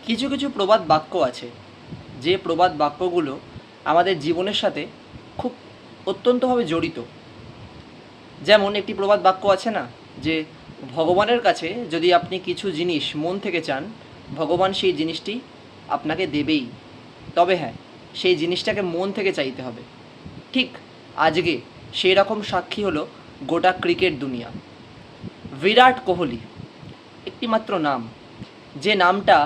কিছু কিছু প্রবাদ বাক্য আছে, যে প্রবাদ বাক্যগুলো আমাদের জীবনের সাথে খুব অত্যন্তভাবে জড়িত। যেমন একটি প্রবাদ বাক্য আছে না, যে ভগবানের কাছে যদি আপনি কিছু জিনিস মন থেকে চান, ভগবান সেই জিনিসটি আপনাকে দেবেই। তবে হ্যাঁ, সেই জিনিসটাকে মন থেকে চাইতে হবে। ঠিক আজকে সেই রকম সাক্ষী হলো গোটা ক্রিকেট দুনিয়া। বিরাট কোহলি একটি মাত্র নাম, যে নামটা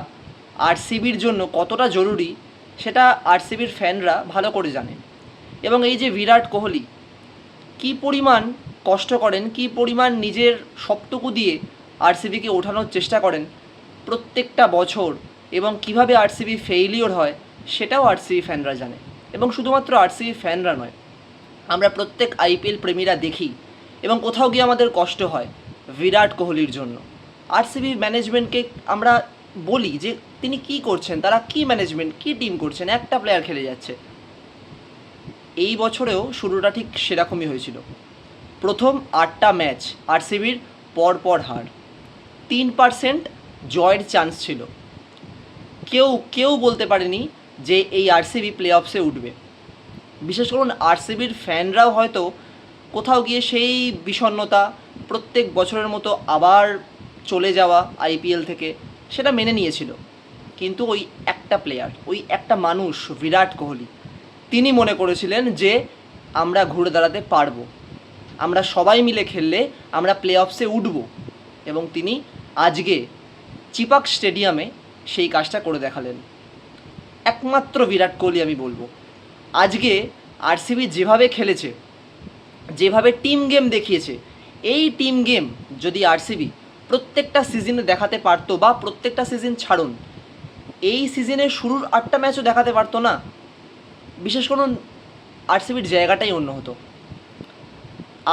আরসিবির জন্য কতটা জরুরি সেটা আরসিবির ফ্যানরা ভালো করে জানে। এবং এই যে বিরাট কোহলি কী পরিমাণ কষ্ট করেন, কী পরিমাণ নিজের সবটুকু দিয়ে আরসিবিকে ওঠানোর চেষ্টা করেন প্রত্যেকটা বছর, এবং কিভাবে আরসিবি ফেইলিওর হয় সেটাও আরসিবি ফ্যানরা জানে। এবং শুধুমাত্র আরসিবি ফ্যানরা নয়, আমরা প্রত্যেক আইপিএল প্রেমীরা দেখি এবং কোথাও গিয়ে আমাদের কষ্ট হয় বিরাট কোহলির জন্য। আরসিবি ম্যানেজমেন্টকে আমরা বলি যে তিনি কি করছেন, তারা কি ম্যানেজমেন্ট, কি টিম করছেন, একটা প্লেয়ার খেলে যাচ্ছে। এই বছরেও শুরুটা ঠিক সেরকমই হয়েছিল। প্রথম 8টা ম্যাচ আরসিবির পরপর হার, 3% জয়ের চান্স ছিল। কেউ কেউ বলতে পারেনি যে এই আরসিবি প্লে অফসে উঠবে। বিশেষ করুন আরসিবির ফ্যানরাও হয়তো কোথাও গিয়ে সেই বিষণ্ণতা, প্রত্যেক বছরের মতো আবার চলে যাওয়া আইপিএল থেকে, সেটা মেনে নিয়েছিল। কিন্তু ওই একটা প্লেয়ার, ওই একটা মানুষ বিরাট কোহলি, তিনি মনে করেছিলেন যে আমরা ঘুরে দাঁড়াতে পারবো, আমরা সবাই মিলে খেললে আমরা প্লে অফসে উঠব। এবং তিনি আজকে চিপাক স্টেডিয়ামে সেই কাজটা করে দেখালেন। একমাত্র বিরাট কোহলি আমি বলবো। আজকে আরসিবি যেভাবে খেলেছে, যেভাবে টিম গেম দেখিয়েছে, এই টিম গেম যদি আরসিবি প্রত্যেকটা সিজনে দেখাতে পারতো, বা প্রত্যেকটা সিজন ছাড়ুন, এই সিজনের শুরুর 8টা ম্যাচও দেখাতে পারতো না, বিশেষ করুন আরসিবির জায়গাটাই অন্য হতো।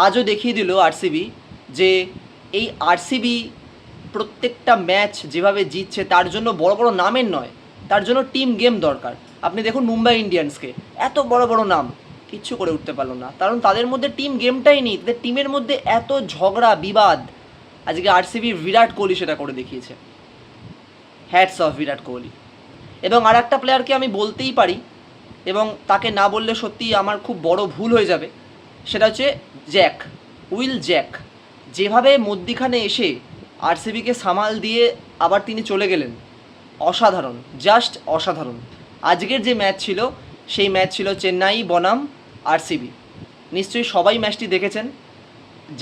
আজও দেখিয়ে দিল আরসিবি যে এই আরসিবি প্রত্যেকটা ম্যাচ যেভাবে জিতছে তার জন্য বড় বড় নামের নয়, তার জন্য টিম গেম দরকার। আপনি দেখুন মুম্বাই ইন্ডিয়ান্সকে, এত বড় বড় নাম কিচ্ছু করে উঠতে পারলো না, কারণ তাদের মধ্যে টিম গেমটাই নেই, তাদের টিমের মধ্যে এত ঝগড়া বিবাদ। আজকে আরসিবি বিরাট কোহলি সেটা করে দেখিয়েছে। Hats off Virat Kohli. এবং আর একটা প্লেয়ারকে আমি বলতেই পারি, এবং তাকে না বললে সত্যিই আমার খুব বড় ভুল হয়ে যাবে, সেটা হচ্ছে জ্যাক, উইল জ্যাক। যেভাবে মধ্যিখানে এসে আরসিবিকে সামাল দিয়ে আবার তিনি চলে গেলেন, অসাধারণ, জাস্ট অসাধারণ। আজকের যে ম্যাচ ছিল, সেই ম্যাচ ছিল চেন্নাই বনাম আরসিবি। নিশ্চয়ই সবাই ম্যাচটি দেখেছেন,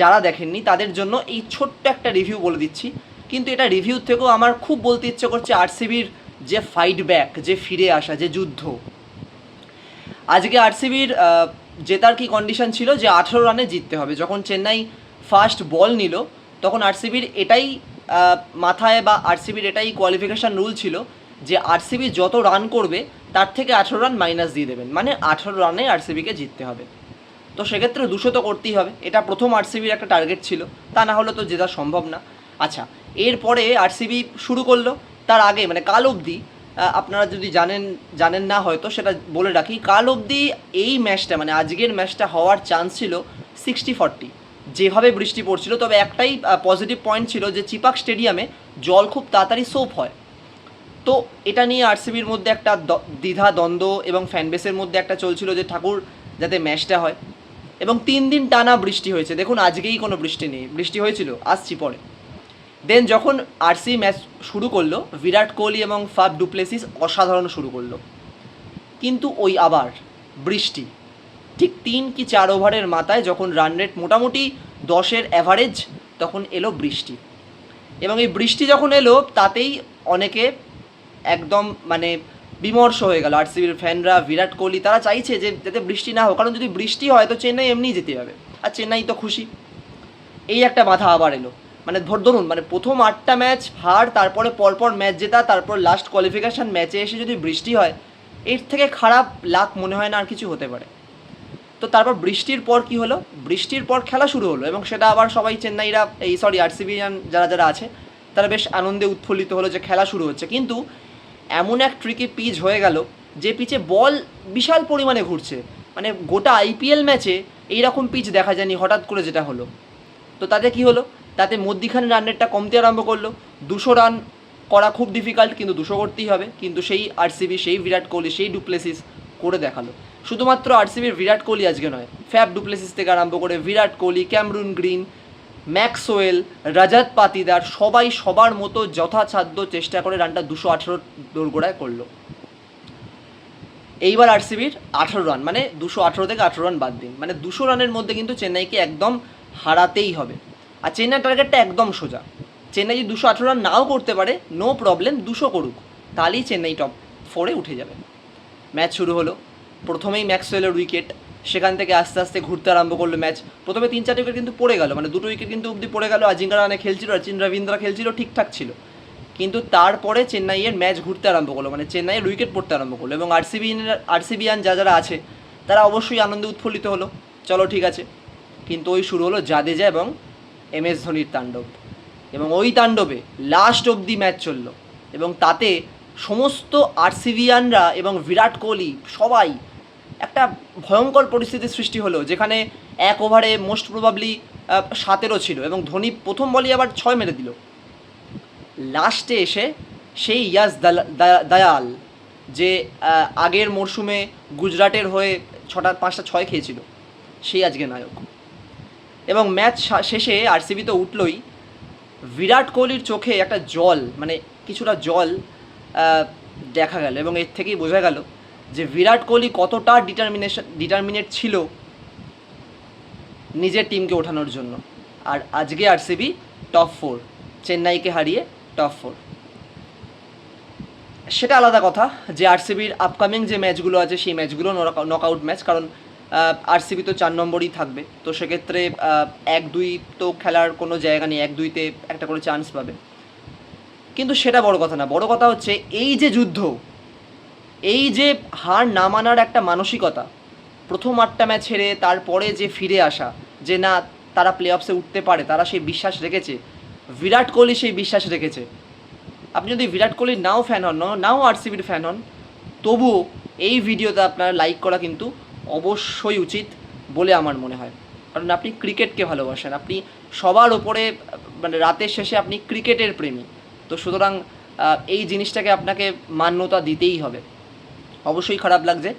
যারা দেখেননি তাদের জন্য এই ছোট্ট একটা রিভিউ বলে দিচ্ছি। কিন্তু এটা রিভিউ থেকেও আমার খুব বলতে ইচ্ছে করছে আরসিবির যে ফাইট ব্যাক, যে ফিরে আসা, যে যুদ্ধ। আজকে আরসিবির জেতার কি কন্ডিশন ছিল, যে 18 রানে জিততে হবে। যখন চেন্নাই ফার্স্ট বল নিল, তখন আরসিবির এটাই মাথায়, বা আরসিবির এটাই কোয়ালিফিকেশান রুল ছিল, যে আরসিবি যত রান করবে তার থেকে 18 রান মাইনাস দিয়ে দেবেন, মানে 18 রানে আরসিবিকে জিততে হবে। তো সেক্ষেত্রে 200 তো করতেই হবে, এটা প্রথম আরসিবির একটা টার্গেট ছিল, তা না হলে তো জেতা সম্ভব না। আচ্ছা, এরপরে আরসিবি শুরু করলো। তার আগে মানে কাল অবধি, আপনারা যদি জানেন না হয়তো সেটা বলে রাখি, কাল অবধি এই ম্যাচটা মানে আজকের ম্যাচটা হওয়ার চান্স ছিল 60-40, যেভাবে বৃষ্টি পড়ছিল। তবে একটাই পজিটিভ পয়েন্ট ছিল, যে চিপাক স্টেডিয়ামে জল খুব তাড়াতাড়ি সোপ হয়। তো এটা নিয়ে আরসিবির মধ্যে একটা দ্বিধা দ্বন্দ্ব, এবং ফ্যানবেসের মধ্যে একটা চলছিল যে ঠাকুর যাতে ম্যাচটা হয়। এবং 3 দিন টানা বৃষ্টি হয়েছে, দেখুন আজকেই কোনো বৃষ্টি নেই, বৃষ্টি হয়েছিল, আসছি পরে। দেন যখন আরসিবি ম্যাচ শুরু করলো, বিরাট কোহলি এবং ফাফ ডুপ্লেসিস অসাধারণ শুরু করলো। কিন্তু ওই আবার বৃষ্টি, ঠিক 3 কি 4 ওভারের মাথায়, যখন রান রেট মোটামুটি 10-এর অ্যাভারেজ, তখন এলো বৃষ্টি। এবং এই বৃষ্টি যখন এলো, তাতেই অনেকে একদম মানে বিমর্ষ হয়ে গেল। আরসিবির ফ্যানরা, বিরাট কোহলি, তারা চাইছে যে যাতে বৃষ্টি না হোক, কারণ যদি বৃষ্টি হয় তো চেন্নাই এমনিই যেতে যাবে, আর চেন্নাই তো খুশি। এই একটা বাধা আবার এলো, মানে ধরুন মানে প্রথম 8টা ম্যাচ হার, তারপরে পরপর ম্যাচ জেতা, তারপর লাস্ট কোয়ালিফিকেশান ম্যাচে এসে যদি বৃষ্টি হয়, এর থেকে খারাপ লাক মনে হয় না আর কিছু হতে পারে। তো তারপর বৃষ্টির পর কি হলো, বৃষ্টির পর খেলা শুরু হলো, এবং সেটা আবার সবাই চেন্নাইরা, আরসিবিয়ান যারা আছে, তারা বেশ আনন্দে উৎফুল্লিত হলো যে খেলা শুরু হচ্ছে। কিন্তু এমন এক ট্রিকি পিচ হয়ে গেল, যে পিচে বল বিশাল পরিমাণে ঘুরছে, মানে গোটা আইপিএল ম্যাচে এইরকম পিচ দেখা যায়নি, হঠাৎ করে যেটা হলো। তো তাতে কি হলো, তাতে মধ্যিখানে রান রেটটা কমতে আরম্ভ করলো। 200 রান করা খুব ডিফিকাল্ট, কিন্তু 200 করতেই হবে। কিন্তু সেই আরসিবি, সেই বিরাট কোহলি, সেই ডুপ্লেসিস করে দেখালো। শুধুমাত্র আরসিবির বিরাট কোহলি আজকে নয়, ফ্যাব ডুপ্লেসিস থেকে আরম্ভ করে Virat Kohli, Cameron Green, Maxwell, Rajat Patidar সবাই সবার মতো যথাসাধ্য চেষ্টা করে রানটা 218 দোরগোড়ায় করলো। এইবার আরসিবির 18 রান, মানে 218 থেকে 18 রান বাদ দিন, মানে 200 রানের মধ্যে কিন্তু চেন্নাইকে একদম হারাতেই হবে। আর চেন্নাই টার্গেটটা একদম সোজা, চেন্নাই যদি 218 রান নাও করতে পারে নো প্রবলেম, 200 করুক, তাহলেই চেন্নাই টপ 4-এ উঠে যাবে। ম্যাচ শুরু হলো, প্রথমেই ম্যাক্সওয়েলের উইকেট, সেখান থেকে আস্তে আস্তে ঘুরতে আরম্ভ করলো ম্যাচ। প্রথমে 3-4 উইকেট কিন্তু পড়ে গেল, মানে 2 উইকেট কিন্তু অবধি পড়ে গেল। আজিঙ্কা রানে খেলছিল, রচিন রবীন্দ্রা খেলছিল, ঠিকঠাক ছিল। কিন্তু তারপরে চেন্নাইয়ের ম্যাচ ঘুরতে আরম্ভ করলো, মানে চেন্নাইয়ের উইকেট পড়তে আরম্ভ করলো, এবং আরসিবিয়ান যারা আছে তারা অবশ্যই আনন্দে উৎফুল্লিত হলো, চলো ঠিক আছে। কিন্তু ওই শুরু হলো জাদেজা এবং MS ধোনির তাণ্ডব, এবং ওই তাণ্ডবে লাস্ট অবধি ম্যাচ চললো, এবং তাতে সমস্ত আরসিবিয়ানরা এবং বিরাট কোহলি সবাই একটা ভয়ঙ্কর পরিস্থিতির সৃষ্টি হলো, যেখানে এক ওভারে মোস্ট প্রবাবলি 17 ছিল, এবং ধোনি প্রথম বলই আবার 6 মেরে দিল। লাস্টে এসে সেই ইয়াস দয়াল, যে আগের মরশুমে গুজরাটের হয়ে 5টা 6 খেয়েছিল, সেই আজকে নায়ক। এবং ম্যাচ শেষে আরসিবি তো উঠলই, বিরাট কোহলির চোখে একটা জল, মানে কিছুটা জল দেখা গেল, এবং এর থেকেই বোঝা গেল যে বিরাট কোহলি কতটা ডিটারমিনেট ছিল নিজের টিমকে ওঠানোর জন্য। আর আজকে আরসিবি টপ 4, চেন্নাইকে হারিয়ে টপ 4। সেটা আলাদা কথা যে আরসিবির আপকামিং যে ম্যাচগুলো আছে সেই ম্যাচগুলো নকআউট ম্যাচ, কারণ আরসিবি তো 4 নম্বরই থাকবে, তো সেক্ষেত্রে 1-2 তো খেলার কোনো জায়গা নেই, 1-2-তে একটা করে চান্স পাবে। কিন্তু সেটা বড় কথা না, বড় কথা হচ্ছে এই যে যুদ্ধ, এই যে হার না মানার একটা মানসিকতা, প্রথম 8টা ম্যাচ হেরে তারপরে যে ফিরে আসা, যে না তারা প্লে অফসে উঠতে পারে, তারা সেই বিশ্বাস রেখেছে, বিরাট কোহলি সেই বিশ্বাস রেখেছে। আপনি যদি বিরাট কোহলির নাও ফ্যান হন, নাও আরসিবির ফ্যান হন, তবুও এই ভিডিওতে আপনার লাইক করা কিন্তু অবশ্যই উচিত বলে আমার মনে হয়, কারণ আপনি ক্রিকেটকে ভালোবাসেন, আপনি সবার ওপরে, মানে রাতের শেষে আপনি ক্রিকেটের প্রেমী, তো সুতরাং এই জিনিসটাকে আপনাকে মান্যতা দিতেই হবে। অবশ্যই খারাপ লাগছে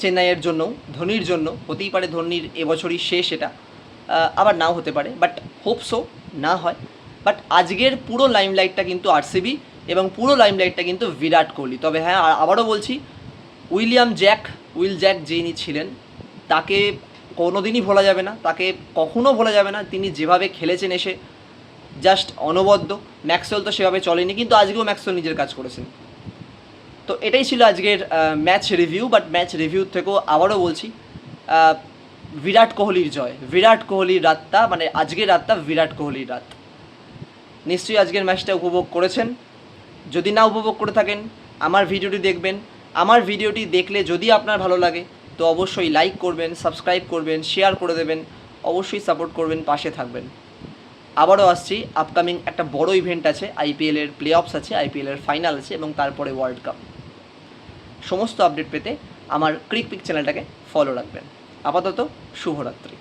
চেন্নাইয়ের জন্য, ধোনির জন্য, হতেই পারে ধোনির এবছরই শেষ, এটা আবার নাও হতে পারে, বাট হোপসো না হয়। বাট আজকের পুরো লাইমলাইটটা কিন্তু আরসিবি, এবং পুরো লাইমলাইটটা কিন্তু বিরাট কোহলি। তবে হ্যাঁ, আবারও বলছি, উইল জ্যাক যিনি ছিলেন তাকে কোনোদিনই ভোলা যাবে না, তাকে কখনও ভোলা যাবে না। তিনি যেভাবে খেলেছেন এসে জাস্ট অনবদ্য। ম্যাক্সওয়েল তো সেভাবে চলেনি, কিন্তু আজকেও ম্যাক্সওয়েল নিজের কাজ করেছেন। তো এটাই ছিল আজকের ম্যাচ রিভিউ, বাট ম্যাচ রিভিউর থেকেও আবারও বলছি, বিরাট কোহলির জয়, বিরাট কোহলির রাতটা, মানে আজকের রাতটা বিরাট কোহলির রাত। নিশ্চয়ই আজকের ম্যাচটা উপভোগ করেছেন। যদি না উপভোগ করে থাকেন, আমার ভিডিওটি দেখবেন। আমার ভিডিওটি দেখলে যদি আপনার ভালো লাগে তো অবশ্যই লাইক করবেন, সাবস্ক্রাইব করবেন, শেয়ার করে দেবেন, অবশ্যই সাপোর্ট করবেন, পাশে থাকবেন। আবারও আসছি, আপকামিং একটা বড় ইভেন্ট আছে, আইপিএলের প্লে অফস আছে, আইপিএলের ফাইনাল আছে, এবং তারপরে ওয়ার্ল্ড কাপ। সমস্ত আপডেট পেতে আমার ক্রিকপিক চ্যানেলটাকে ফলো রাখবেন। আপাতত শুভরাত্রি।